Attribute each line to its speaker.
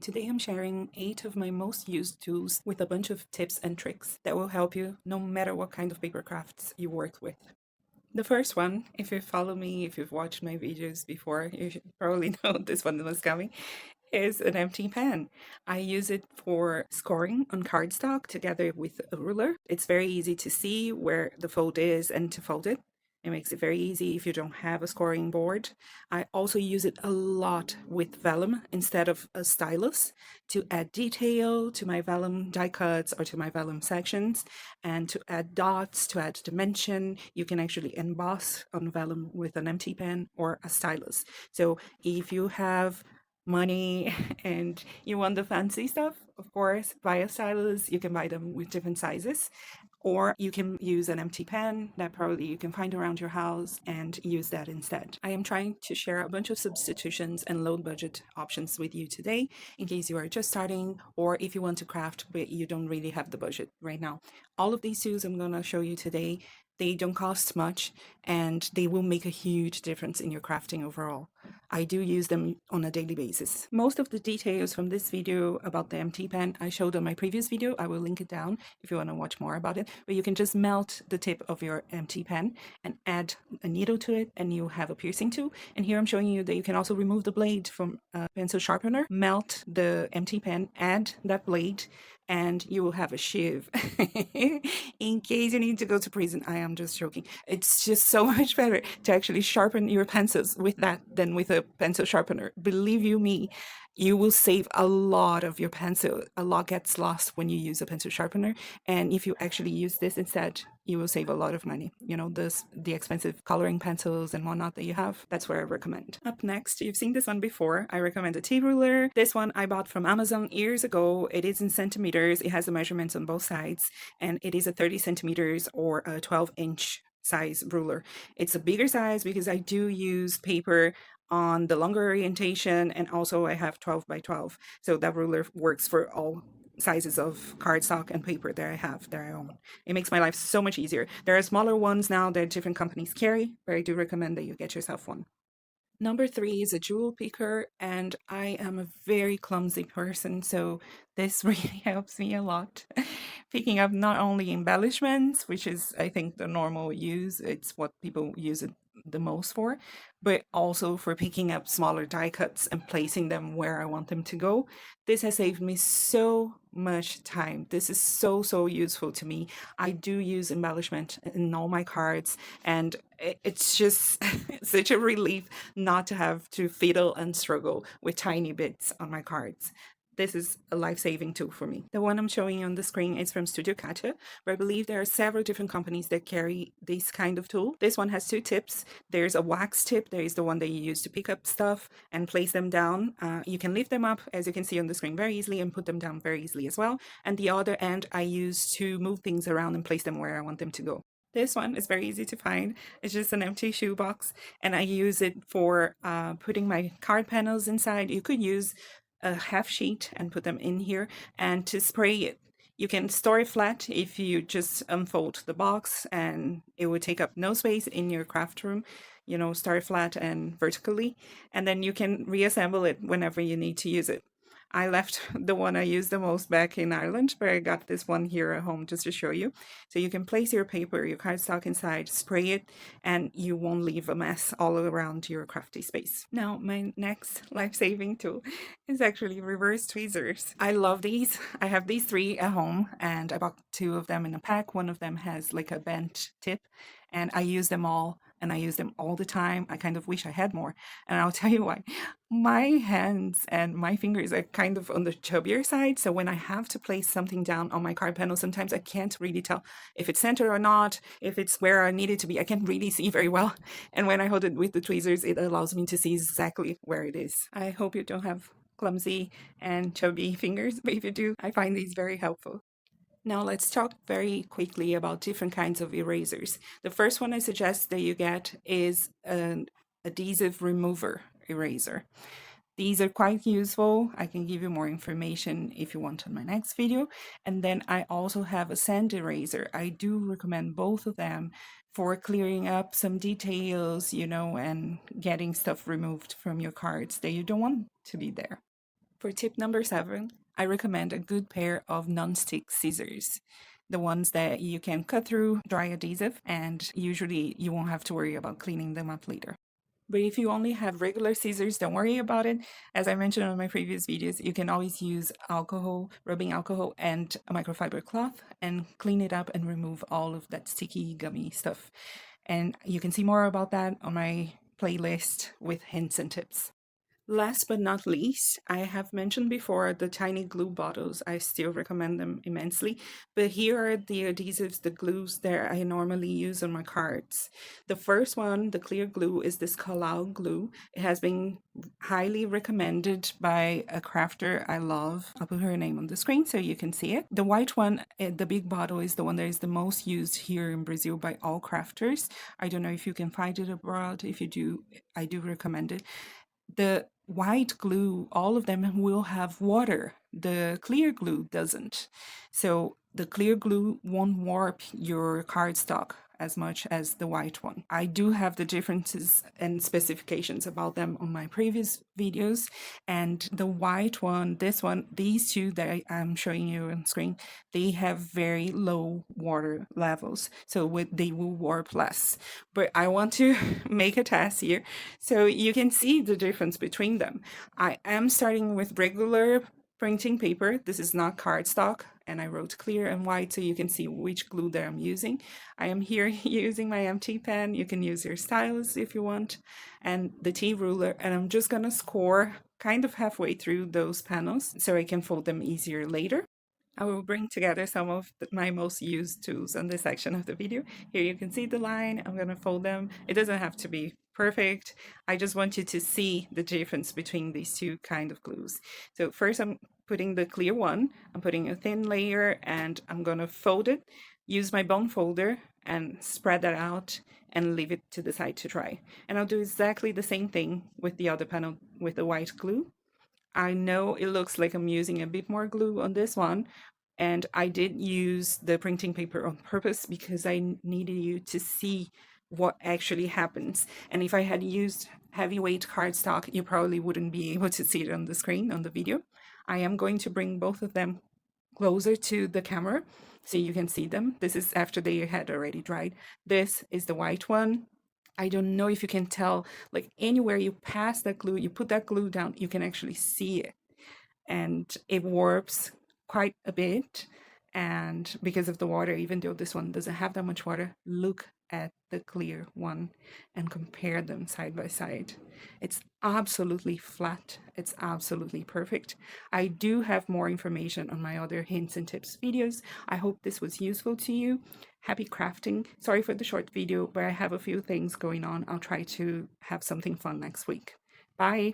Speaker 1: Today I'm sharing 8 of my most used tools with a bunch of tips and tricks that will help you no matter what kind of paper crafts you work with. The first one, if you follow me, if you've watched my videos before, you should probably know this one was coming, is an empty pen. I use it for scoring on cardstock together with a ruler. It's very easy to see where the fold is and to fold it. It makes it very easy if you don't have a scoring board. I also use it a lot with vellum instead of a stylus to add detail to my vellum die cuts or to my vellum sections, and to add dots, to add dimension. You can actually emboss on vellum with an empty pen or a stylus. So if you have money and you want the fancy stuff, of course, buy a stylus. You can buy them with different sizes, or you can use an empty pen that probably you can find around your house and use that instead. I am trying to share a bunch of substitutions and low budget options with you today in case you are just starting, or if you want to craft but you don't really have the budget right now. All of these tools I'm going to show you today, they don't cost much and they will make a huge difference in your crafting overall. I do use them on a daily basis. Most of the details from this video about the empty pen I showed on my previous video. I will link it down if you want to watch more about it. But you can just melt the tip of your empty pen and add a needle to it and you have a piercing tool. And here I'm showing you that you can also remove the blade from a pencil sharpener, melt the empty pen, add that blade, and you will have a shiv. In case you need to go to prison, I am just joking. It's just so much better to actually sharpen your pencils with that than with a pencil sharpener. Believe you me, you will save a lot of your pencil. A lot gets lost when you use a pencil sharpener. And if you actually use this instead, you will save a lot of money. You know, the expensive coloring pencils and whatnot that you have, that's where I recommend. Up next, you've seen this one before. I recommend a T-ruler. This one I bought from Amazon years ago. It is in centimeters. It has the measurements on both sides, and it is a 30 centimeters or a 12-inch size ruler. It's a bigger size because I do use paper on the longer orientation, and also I have 12 by 12. So that ruler works for all sizes of cardstock and paper that I own. It makes my life so much easier. There are smaller ones now that different companies carry, but I do recommend that you get yourself one. Number 3 is a jewel picker, and I am a very clumsy person, so this really helps me a lot. Picking up not only embellishments, which is, I think, the normal use, it's what people use it the most for, but also for picking up smaller die cuts and placing them where I want them to go. This has saved me so much time. This is so useful to me. I do use embellishment in all my cards, and it's just such a relief not to have to fiddle and struggle with tiny bits on my cards. This is a life-saving tool for me. The one I'm showing you on the screen is from Studio Katia, where I believe there are several different companies that carry this kind of tool. This one has 2 tips. There's a wax tip. There is the one that you use to pick up stuff and place them down. You can lift them up, as you can see on the screen, very easily, and put them down very easily as well. And the other end I use to move things around and place them where I want them to go. This one is very easy to find. It's just an empty shoebox, and I use it for putting my card panels inside. You could use a half sheet and put them in here, and to spray it. You can store it flat if you just unfold the box, and it would take up no space in your craft room. You know, store it flat and vertically, and then you can reassemble it whenever you need to use it. I left the one I use the most back in Ireland, but I got this one here at home just to show you. So you can place your paper, your cardstock inside, spray it, and you won't leave a mess all around your crafty space. Now, my next life-saving tool is actually reverse tweezers. I love these. I have these 3 at home, and I bought 2 of them in a pack. One of them has like a bent tip, and I use them all. And I use them all the time. I kind of wish I had more. And I'll tell you why. My hands and my fingers are kind of on the chubbier side. So when I have to place something down on my card panel, sometimes I can't really tell if it's centered or not, if it's where I need it to be. I can't really see very well. And when I hold it with the tweezers, it allows me to see exactly where it is. I hope you don't have clumsy and chubby fingers, but if you do, I find these very helpful. Now let's talk very quickly about different kinds of erasers. The first one I suggest that you get is an adhesive remover eraser. These are quite useful. I can give you more information if you want on my next video. And then I also have a sand eraser. I do recommend both of them for clearing up some details, you know, and getting stuff removed from your cards that you don't want to be there. For tip number 7, I recommend a good pair of non-stick scissors. The ones that you can cut through dry adhesive, and usually you won't have to worry about cleaning them up later. But if you only have regular scissors, don't worry about it. As I mentioned on my previous videos, you can always use alcohol, rubbing alcohol, and a microfiber cloth and clean it up and remove all of that sticky, gummy stuff. And you can see more about that on my playlist with hints and tips. Last but not least, I have mentioned before the tiny glue bottles. I still recommend them immensely. But here are the adhesives, the glues that I normally use on my cards. The first one, the clear glue, is this clog glue. It has been highly recommended by a crafter I love. I'll put her name on the screen so you can see it. The white one, the big bottle, is the one that is the most used here in Brazil by all crafters. I don't know if you can find it abroad. If you do, I do recommend it. The white glue, all of them will have water. The clear glue doesn't. So the clear glue won't warp your cardstock as much as the white one. I do have the differences and specifications about them on my previous videos, and the white one, this one, these two that I'm showing you on screen, they have very low water levels, so they will warp less. But I want to make a test here so you can see the difference between them. I am starting with regular printing paper. This is not cardstock, and I wrote clear and white so you can see which glue that I'm using. I am here using my empty pen. You can use your stylus if you want, and the T ruler, and I'm just gonna score kind of halfway through those panels so I can fold them easier later. I will bring together some of my most used tools on this section of the video. Here you can see the line. I'm going to fold them. It doesn't have to be perfect. I just want you to see the difference between these two kind of glues. So first I'm putting the clear one. I'm putting a thin layer and I'm going to fold it, use my bone folder and spread that out and leave it to the side to dry. And I'll do exactly the same thing with the other panel with the white glue. I know it looks like I'm using a bit more glue on this one, and I did use the printing paper on purpose because I needed you to see what actually happens. And if I had used heavyweight cardstock, you probably wouldn't be able to see it on the screen on the video. I am going to bring both of them closer to the camera so you can see them. This is after they had already dried. This is the white one. I don't know if you can tell, like anywhere you pass that glue, you put that glue down, you can actually see it. And it warps quite a bit. And because of the water, even though this one doesn't have that much water, look at the clear one and compare them side by side. It's absolutely flat. It's absolutely perfect. I do have more information on my other hints and tips videos. I hope this was useful to you. Happy crafting. Sorry for the short video, but I have a few things going on. I'll try to have something fun next week. Bye.